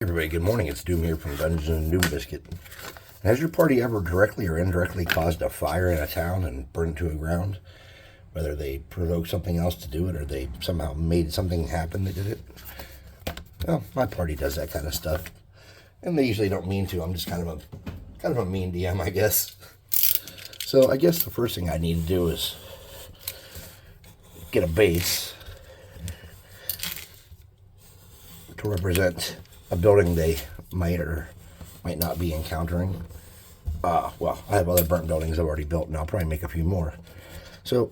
Everybody, good morning. It's Doom here from Dungeons and Doom Biscuit. Has your party ever directly or indirectly caused a fire in a town and burned to the ground? Whether they provoked something else to do it or they somehow made something happen that did it? Well, my party does that kind of stuff. And they usually don't mean to. I'm just kind of a mean DM, I guess. So I guess the first thing I need to do is get a base to represent a building they might or might not be encountering. Well, I have other burnt buildings I've already built, and I'll probably make a few more. So,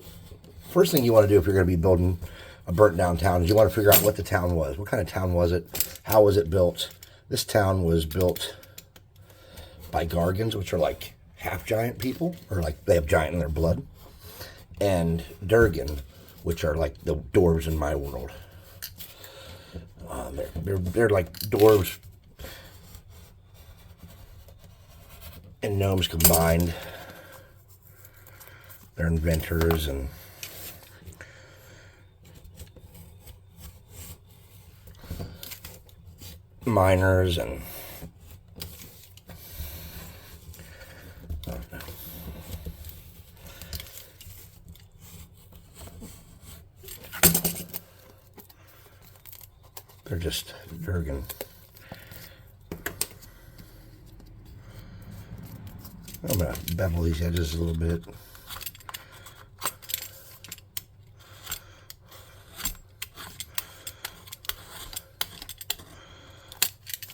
first thing you want to do if you're going to be building a burnt down town is you want to figure out what the town was. What kind of town was it? How was it built? This town was built by Gargans, which are like half-giant people, or like they have giant in their blood, and Durgan, which are like the dwarves in my world. They're like dwarves and gnomes combined. They're inventors and miners and I don't know. They're just Durgan. I'm going to bevel these edges a little bit.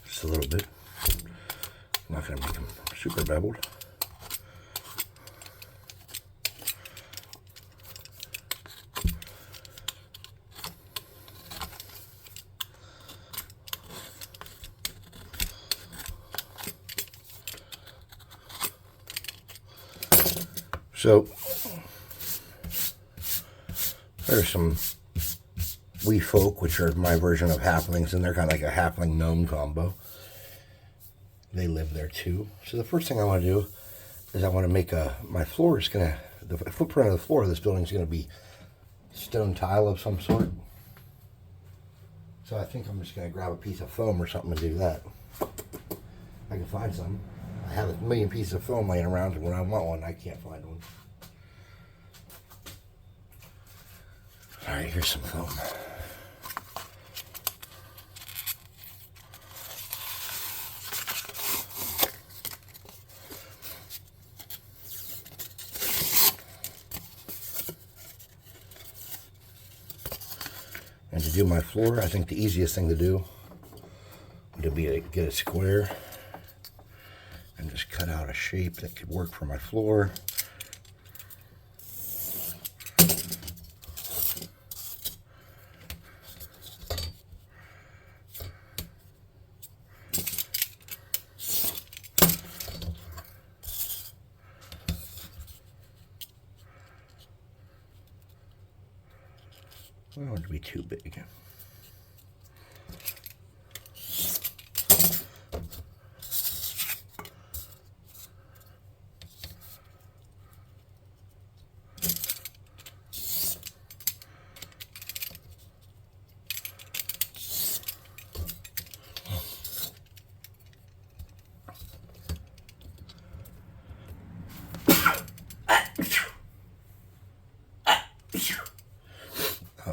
Just a little bit. I'm not going to make them super beveled. So, there's some wee folk, which are my version of halflings, and they're kind of like a halfling gnome combo. They live there too. So the first thing I want to do is I want to make my floor is going to, the footprint of the floor of this building is going to be stone tile of some sort. So I think I'm just going to grab a piece of foam or something to do that. I can find some. I have a million pieces of foam laying around, and when I want one, I can't find one. Alright, here's some foam. And to do my floor, I think the easiest thing to do would be to get a square and just cut out a shape that could work for my floor. I don't want it to be too big.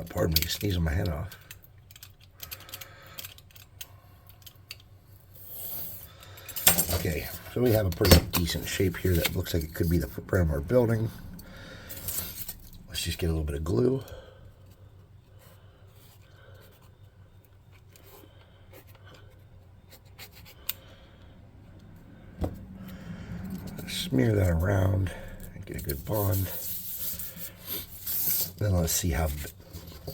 Pardon me, sneezing my head off. Okay, so we have a pretty decent shape here that looks like it could be the footprint of our building. Let's just get a little bit of glue. Smear that around and get a good bond. Then let's see how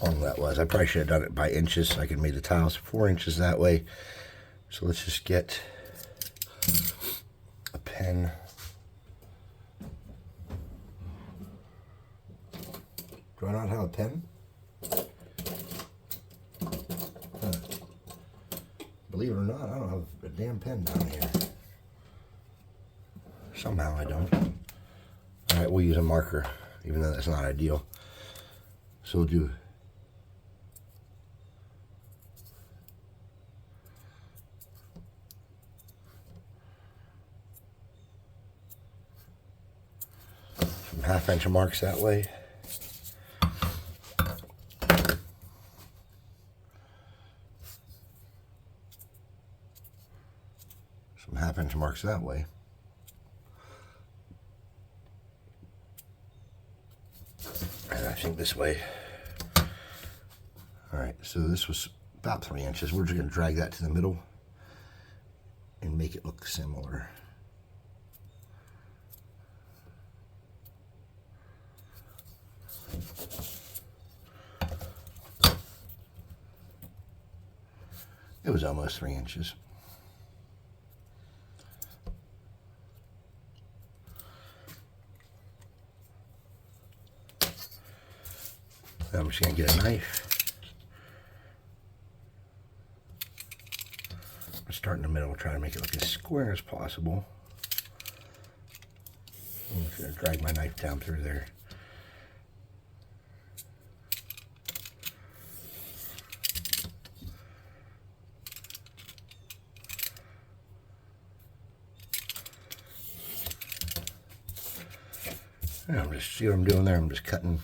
long that was. I probably should have done it by inches so I could make the tiles 4 inches that way. So let's just get a pen. Do I not have a pen? Believe it or not, I don't have a damn pen down here. Somehow I don't. Alright, we'll use a marker, even though that's not ideal. So we'll do 1/2 inch marks that way. Some 1/2 inch marks that way. And I think this way. Alright, so this was about 3 inches. We're just going to drag that to the middle and make it look similar. It was almost 3 inches. Now I'm just going to get a knife. I'll start in the middle, try to make it look as square as possible. I'm just going to drag my knife down through there. And I'm just, see what I'm doing there? I'm just cutting.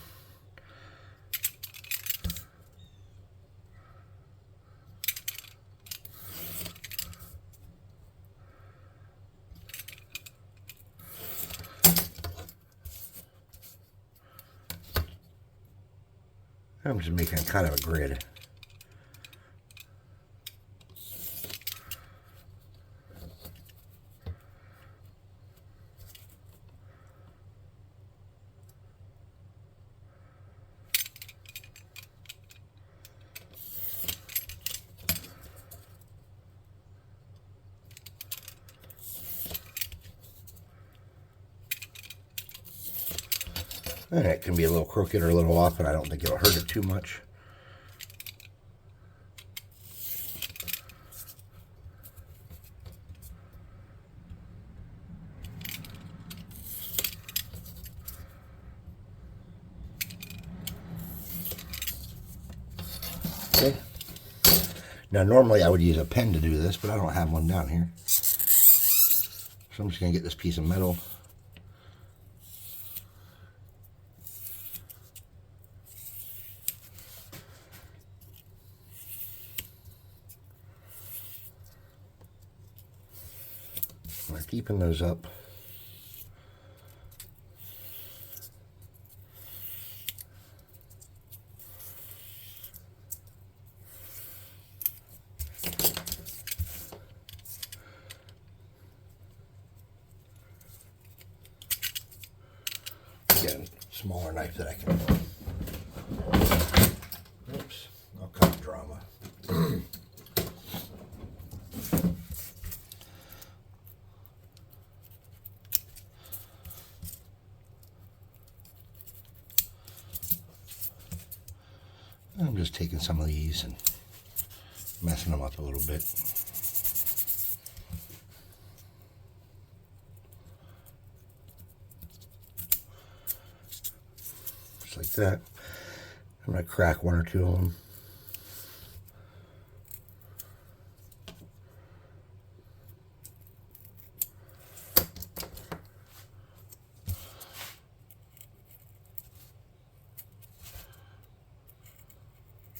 I'm just making kind of a grid. And it can be a little crooked or a little off, but I don't think it'll hurt it too much. Okay. Now normally I would use a pen to do this, but I don't have one down here. So I'm just going to get this piece of metal. We're keeping those up. Get a smaller knife that I can. Oops, all kind of drama. I'm just taking some of these and messing them up a little bit. Just like that. I'm going to crack one or two of them.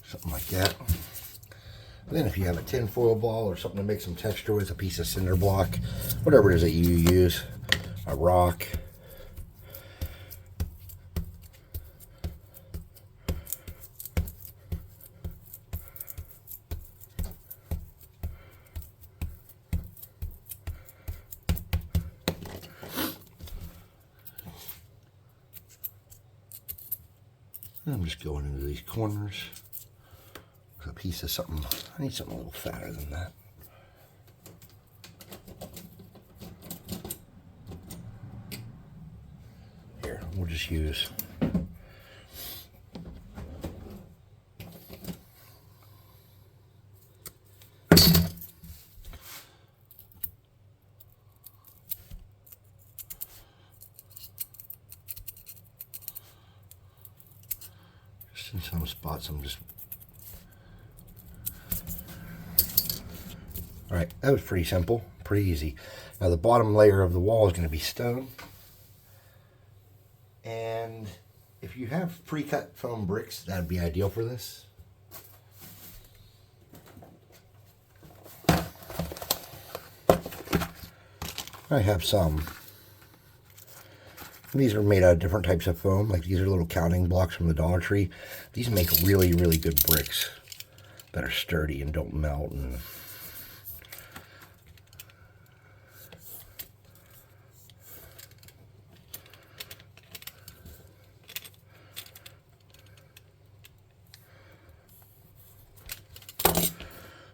Something like that. And then if you have a tin foil ball or something to make some texture with, a piece of cinder block, whatever it is that you use, a rock. And I'm just going into these corners. A piece of something, I need something a little fatter than that. Here, we'll just use just in some spots. I'm just Alright, that was pretty simple, pretty easy. Now the bottom layer of the wall is going to be stone. And if you have pre-cut foam bricks, that'd be ideal for this. I have some. These are made out of different types of foam. Like these are little counting blocks from the Dollar Tree. These make really, really good bricks that are sturdy and don't melt. And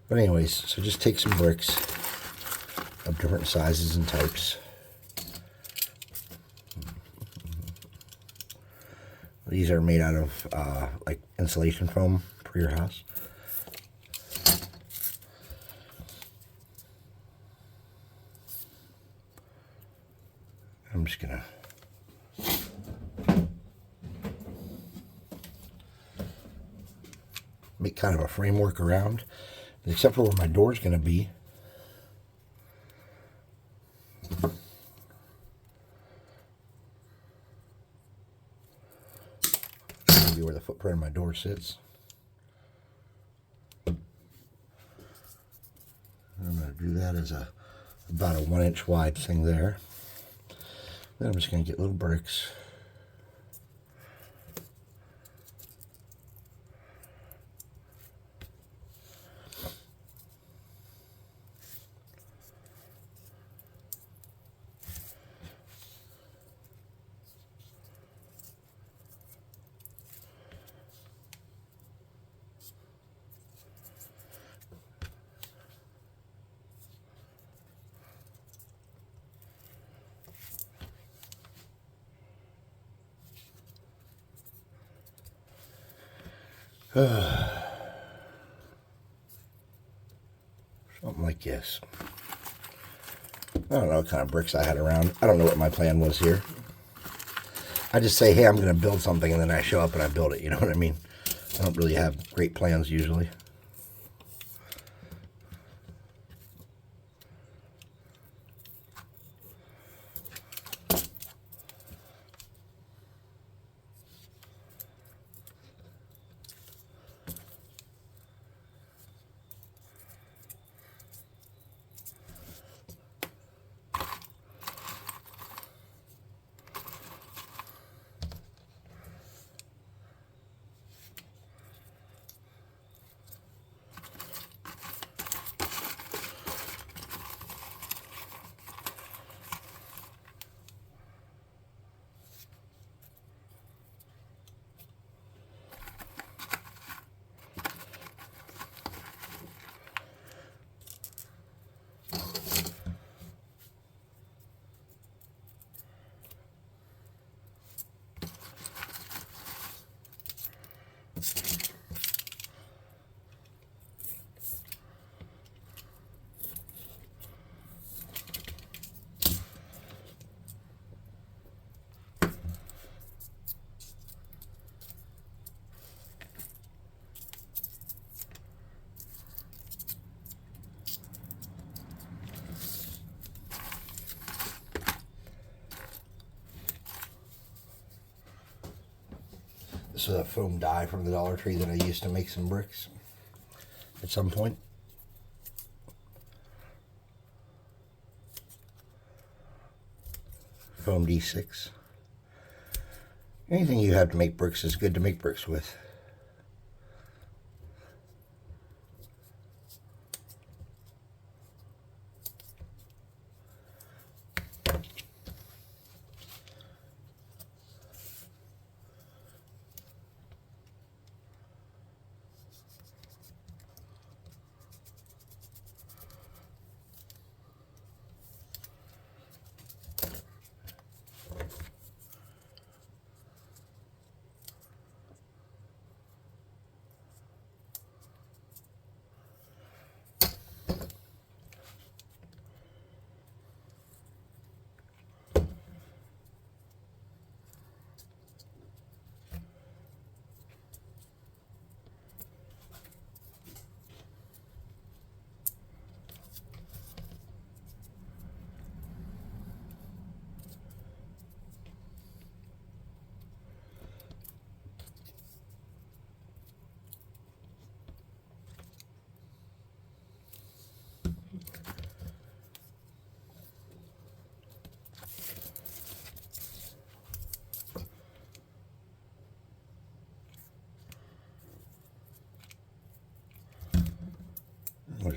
but anyways, so just take some bricks of different sizes and types. These are made out of like insulation foam for your house. I'm just gonna make kind of a framework around, except for where my door's gonna be. Maybe where the footprint of my door sits. I'm gonna do that as about a 1-inch wide thing there. Then I'm just gonna get little bricks. Something like this. I don't know what kind of bricks I had around. I don't know what my plan was here. I just say, hey, I'm going to build something, and then I show up and I build it. You know what I mean? I don't really have great plans usually. This is a foam die from the Dollar Tree that I used to make some bricks at some point. Foam D6. Anything you have to make bricks is good to make bricks with.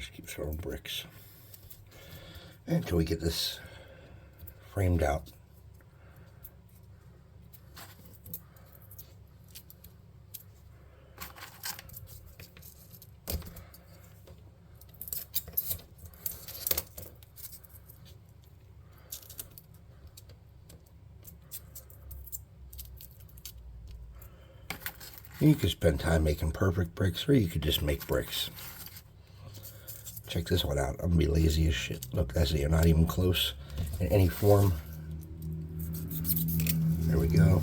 just keep throwing bricks until we get this framed out. You could spend time making perfect bricks, or you could just make bricks. Check this one out. I'm gonna be lazy as shit. Look, that's it. You're not even close in any form. There we go.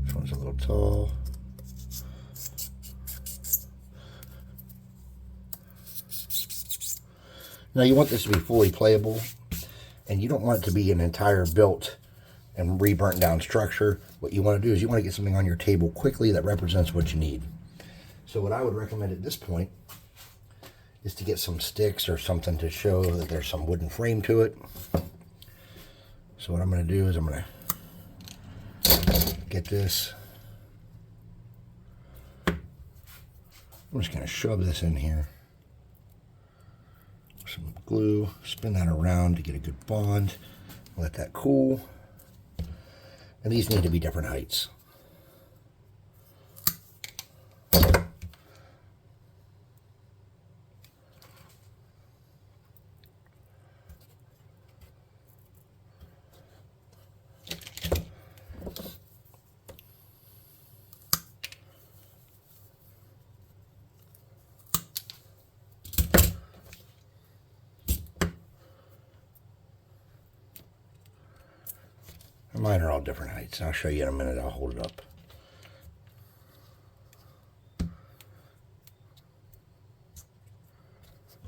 This one's a little tall. Now you want this to be fully playable, and you don't want it to be an entire built and re-burnt down structure. What you want to do is you want to get something on your table quickly that represents what you need. So what I would recommend at this point is to get some sticks or something to show that there's some wooden frame to it. So what I'm going to do is I'm going to get this. I'm just going to shove this in here. Some glue, spin that around to get a good bond. Let that cool. And these need to be different heights. Mine are all different heights. I'll show you in a minute. I'll hold it up.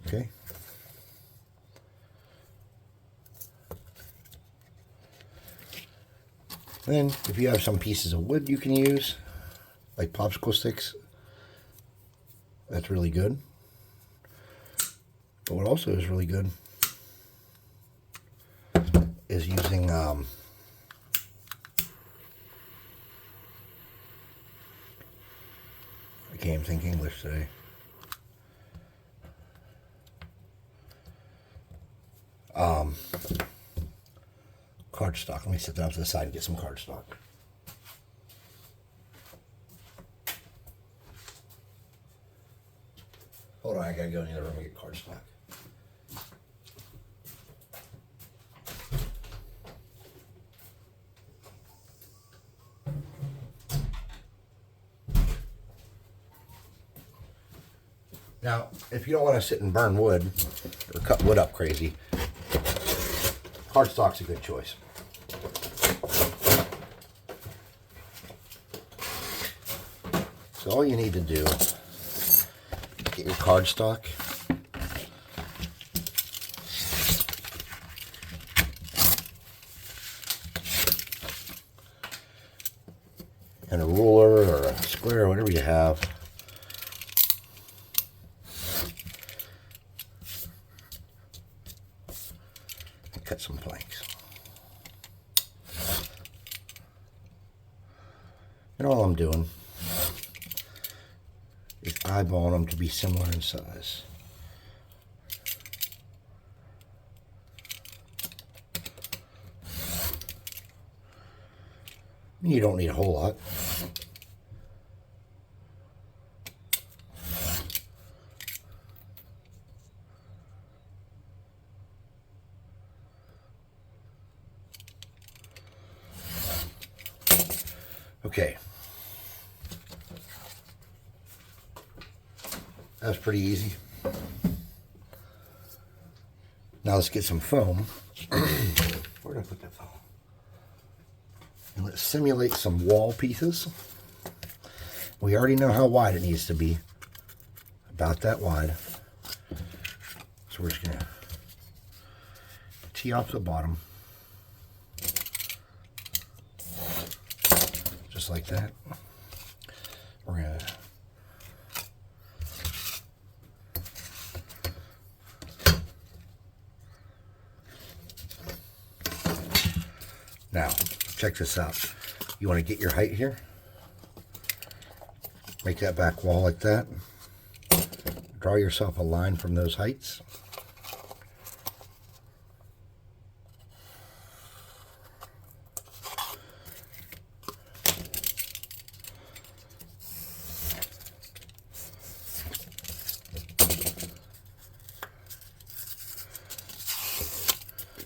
Okay. Then, if you have some pieces of wood you can use, like popsicle sticks, that's really good. But what also is really good is using I can't even think English today. Cardstock. Let me sit down to the side and get some cardstock. Hold on, I gotta go in the other room and get cardstock. Now, if you don't want to sit and burn wood or cut wood up crazy, cardstock's a good choice. So all you need to do is get your cardstock. And a ruler or a square or whatever you have. Cut some planks. And all I'm doing is eyeballing them to be similar in size. You don't need a whole lot. Okay. That was pretty easy. Now let's get some foam. Where did I put that foam? And let's simulate some wall pieces. We already know how wide it needs to be. About that wide. So we're just going to tee off the bottom. Just like that. We're going to now, check this out. You want to get your height here. Make that back wall like that. draw yourself a line from those heights.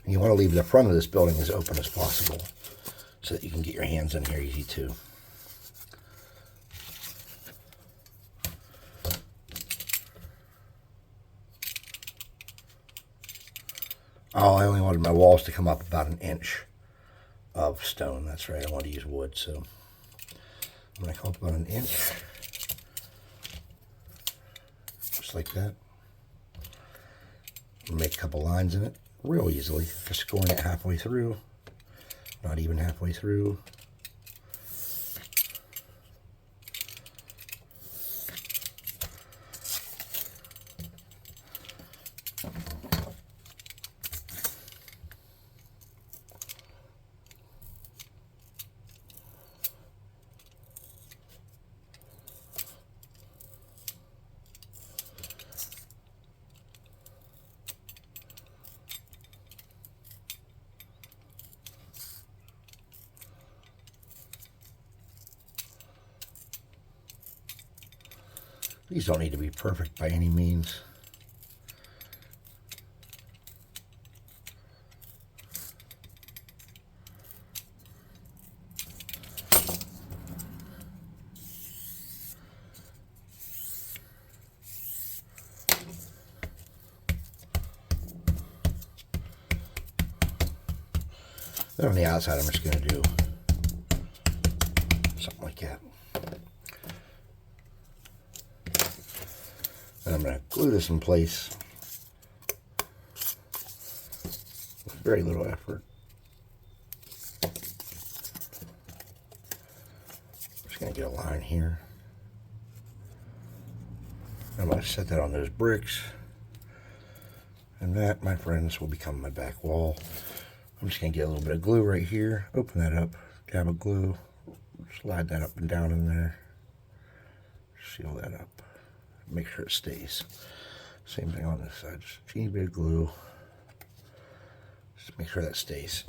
You want to leave the front of this building as open as possible so that you can get your hands in here easy too. Oh, I only wanted my walls to come up about an inch of stone. That's right, I want to use wood, so I'm going to come up about an inch. Just like that. Make a couple lines in it real easily. Just scoring it halfway through. Not even halfway through. These don't need to be perfect by any means. Then on the outside, I'm just going to do something like that. And I'm going to glue this in place with very little effort. Just going to get a line here. I'm going to set that on those bricks. And that, my friends, will become my back wall. I'm just going to get a little bit of glue right here. Open that up. Dab of glue. Slide that up and down in there. Seal that up. Make sure it stays. Same thing on this side. Just a teeny bit of glue. Just make sure that stays.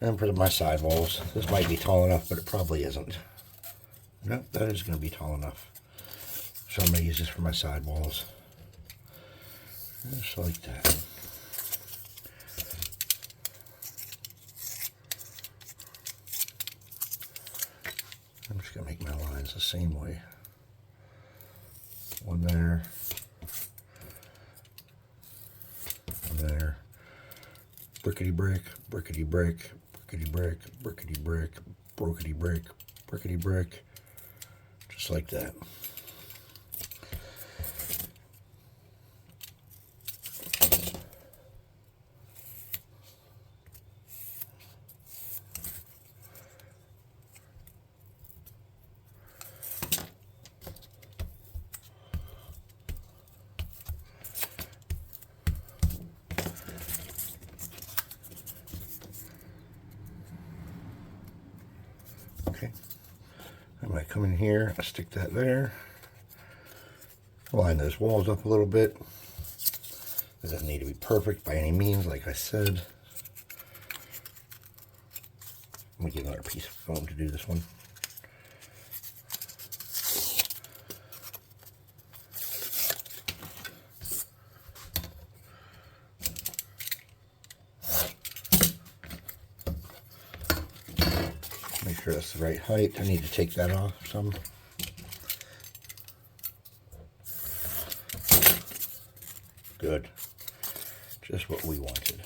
And for my side walls, this might be tall enough, but it probably isn't. Nope, that is going to be tall enough. So I'm going to use this for my side walls. Just like that. I'm just going to make my lines the same way. One there. One there. Brickety brick, brickety brick, brickety brick, brickety brick, brokety brick, brickety brick. Just like that. Okay, I'm going to come in here, stick that there, line those walls up a little bit. It doesn't need to be perfect by any means, like I said. Let me get another piece of foam to do this one. Make sure that's the right height. I need to take that off some. Good. Just what we wanted.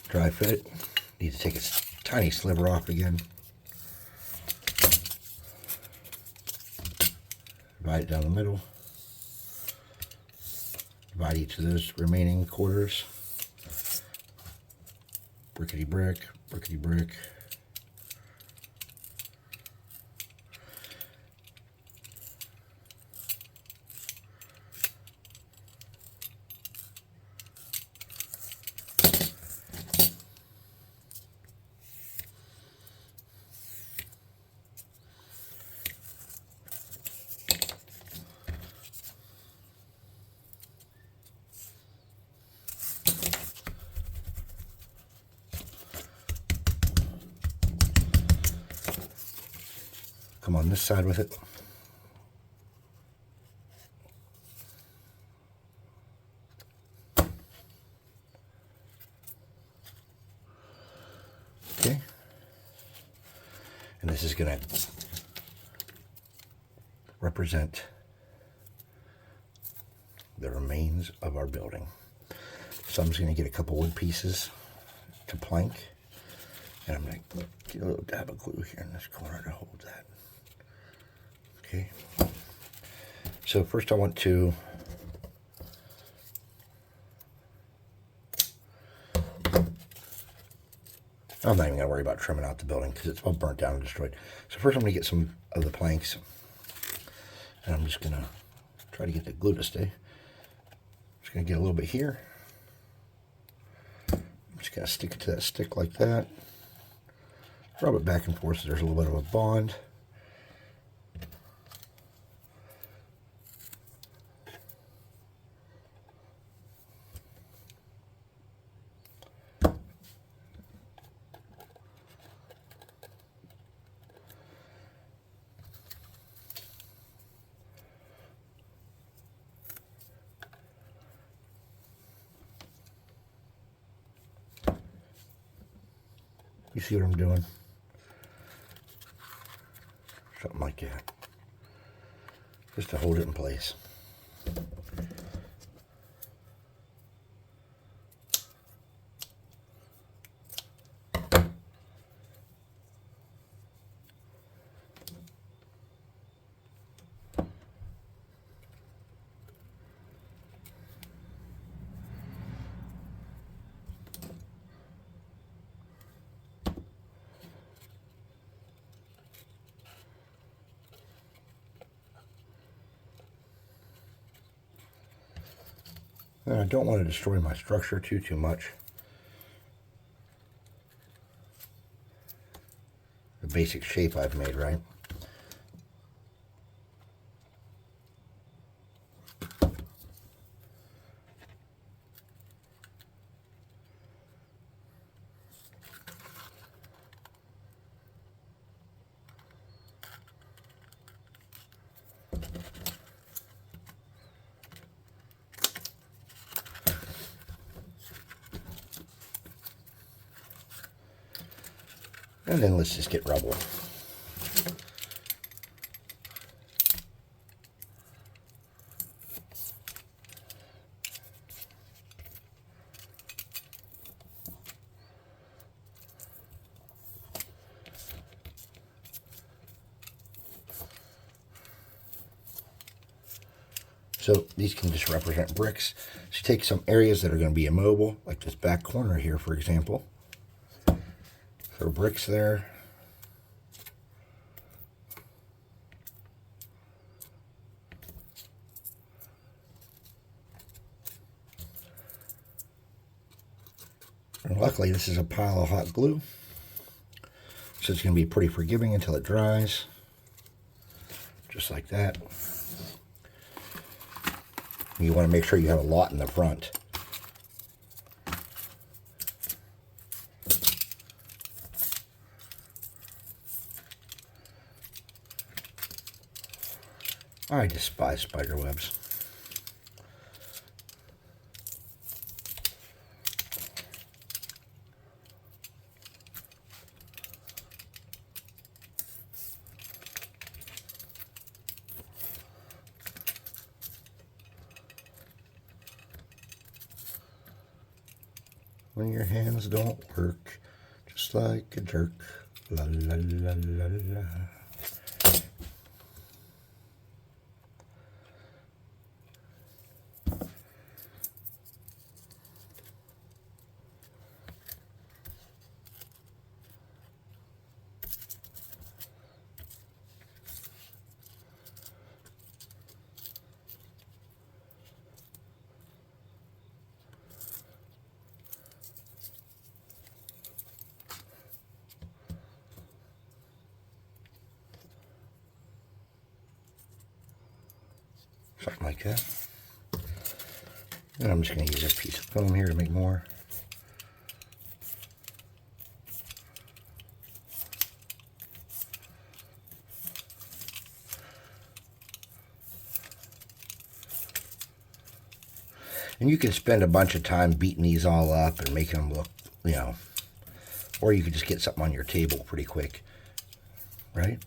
Dry fit. Need to take a tiny sliver off again. Divide it down the middle. Divide each of those remaining quarters. Brickety brick, brickety brick. this side with it. Okay. And this is going to represent the remains of our building. So I'm just going to get a couple wood pieces to plank, and I'm going to get a little dab of glue here in this corner to hold that. Okay. So first I want to I'm not even going to worry about trimming out the building because it's all burnt down and destroyed. So first I'm going to get some of the planks, and I'm just going to try to get the glue to stay. Just going to get a little bit here. I'm just going to stick it to that stick like that. Rub it back and forth so there's a little bit of a bond. You see what I'm doing? Something like that. Just to hold it in place. And I don't want to destroy my structure too much. The basic shape I've made, right? And then let's just get rubble. So these can just represent bricks. So you take some areas that are going to be immobile, like this back corner here, for example. Throw bricks there. And luckily, this is a pile of hot glue, so it's going to be pretty forgiving until it dries. Just like that. You want to make sure you have a lot in the front. I despise spider webs. When your hands don't work, just like a jerk. La la la la la. Something like that. And I'm just going to use a piece of foam here to make more. And you can spend a bunch of time beating these all up and making them look, you know, or you could just get something on your table pretty quick, right?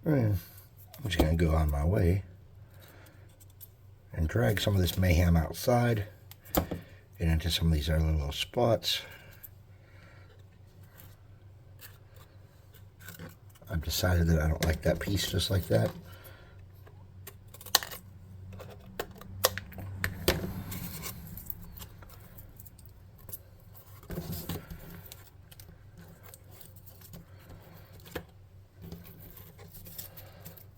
I'm just going to go on my way and drag some of this mayhem outside and into some of these other little spots. I've decided that I don't like that piece just like that.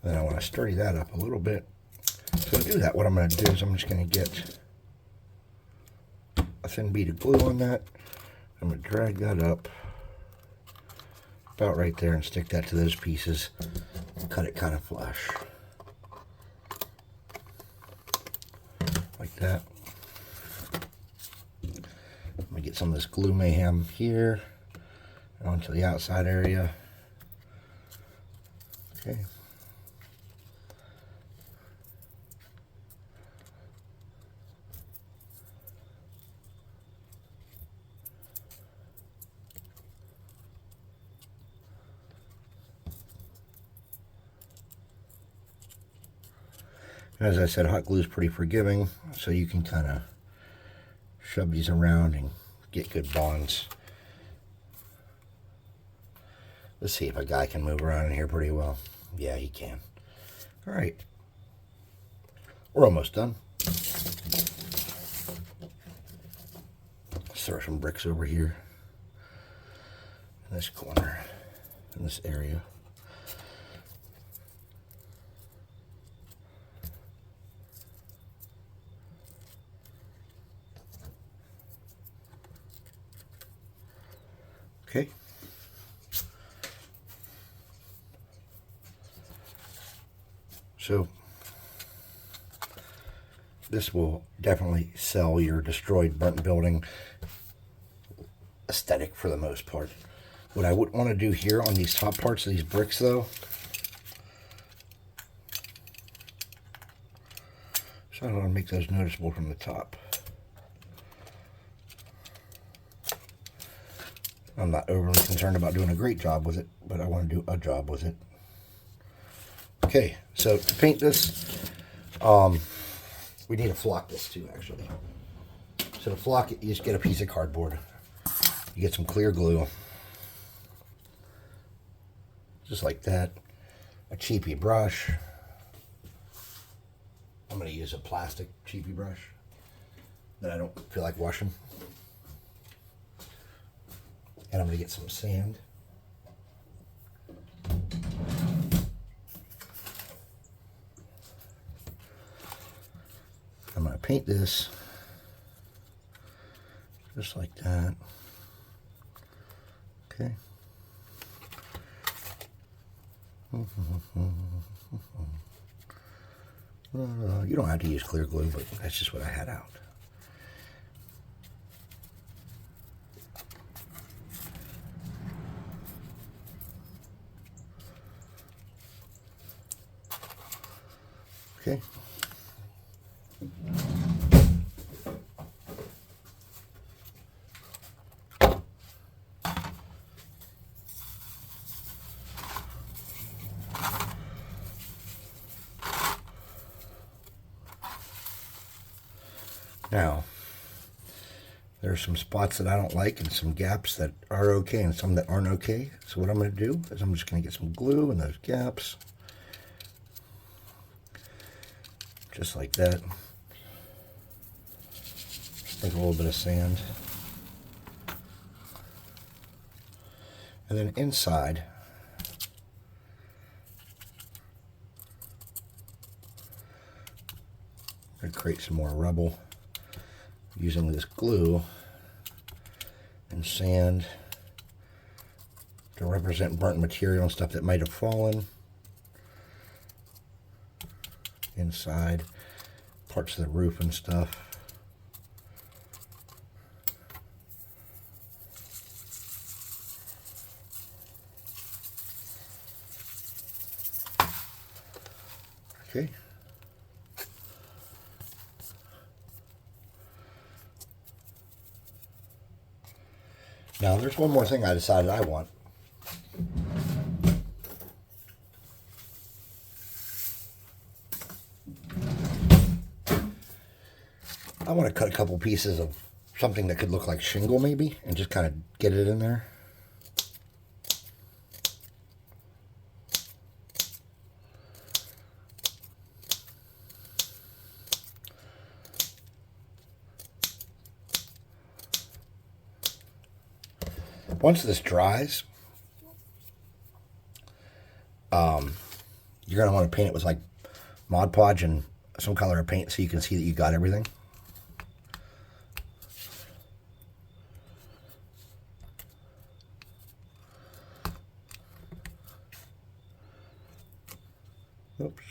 Then I want to sturdy that up a little bit. So to do that, what I'm going to do is I'm just going to get a thin bead of glue on that. I'm going to drag that up about right there and stick that to those pieces. Cut it kind of flush. Like that. Let me get some of this glue mayhem here onto the outside area. Okay. As I said, hot glue is pretty forgiving, so you can kind of shove these around and get good bonds. Let's see if a guy can move around in here pretty well. Yeah, he can. All right. We're almost done. Let's throw some bricks over here in this corner, in this area. Okay. So this will definitely sell your destroyed, burnt building aesthetic for the most part. What I would want to do here on these top parts of these bricks though, so I don't want to make those noticeable from the top. I'm not overly concerned about doing a great job with it, but I want to do a job with it. Okay, so to paint this, we need to flock this too, actually. So to flock it, you just get a piece of cardboard. You get some clear glue. Just like that. A cheapy brush. I'm going to use a plastic cheapy brush that I don't feel like washing. And I'm going to get some sand. I'm going to paint this just like that. Okay. You don't have to use clear glue, but that's just what I had out. Okay. Now, there are some spots that I don't like and some gaps that are okay and some that aren't okay. So what I'm going to do is I'm just going to get some glue in those gaps. Just like that. Sprinkle a little bit of sand. And then inside, I'm going to create some more rubble using this glue and sand to represent burnt material and stuff that might have fallen inside parts of the roof and stuff. Okay. Now there's one more thing I decided I want. I want to cut a couple pieces of something that could look like shingle maybe and just kind of get it in there. Once this dries, you're going to want to paint it with like Mod Podge and some color of paint so you can see that you got everything. Oops.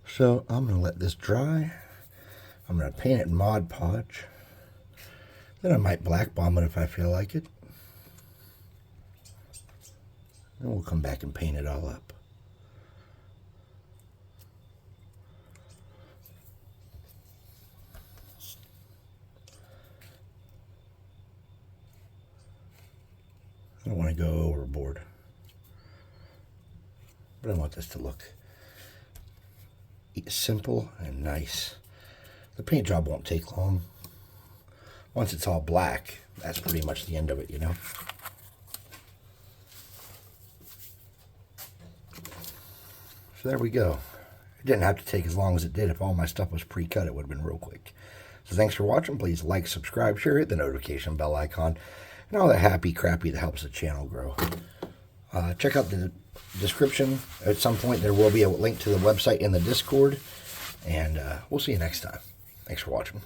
So I'm going to let this dry. I'm going to paint it in Mod Podge. Then I might black bomb it if I feel like it. And we'll come back and paint it all up. I don't want to go overboard, but I want this to look simple and nice. The paint job won't take long. Once it's all black, that's pretty much the end of it, you know. So there we go. It didn't have to take as long as it did. If all my stuff was pre-cut, it would have been real quick. So thanks for watching. Please like, subscribe, share, hit the notification bell icon, and all that happy crappy that helps the channel grow. Check out the description. At some point there will be a link to the website in the Discord, and we'll see you next time. Thanks for watching.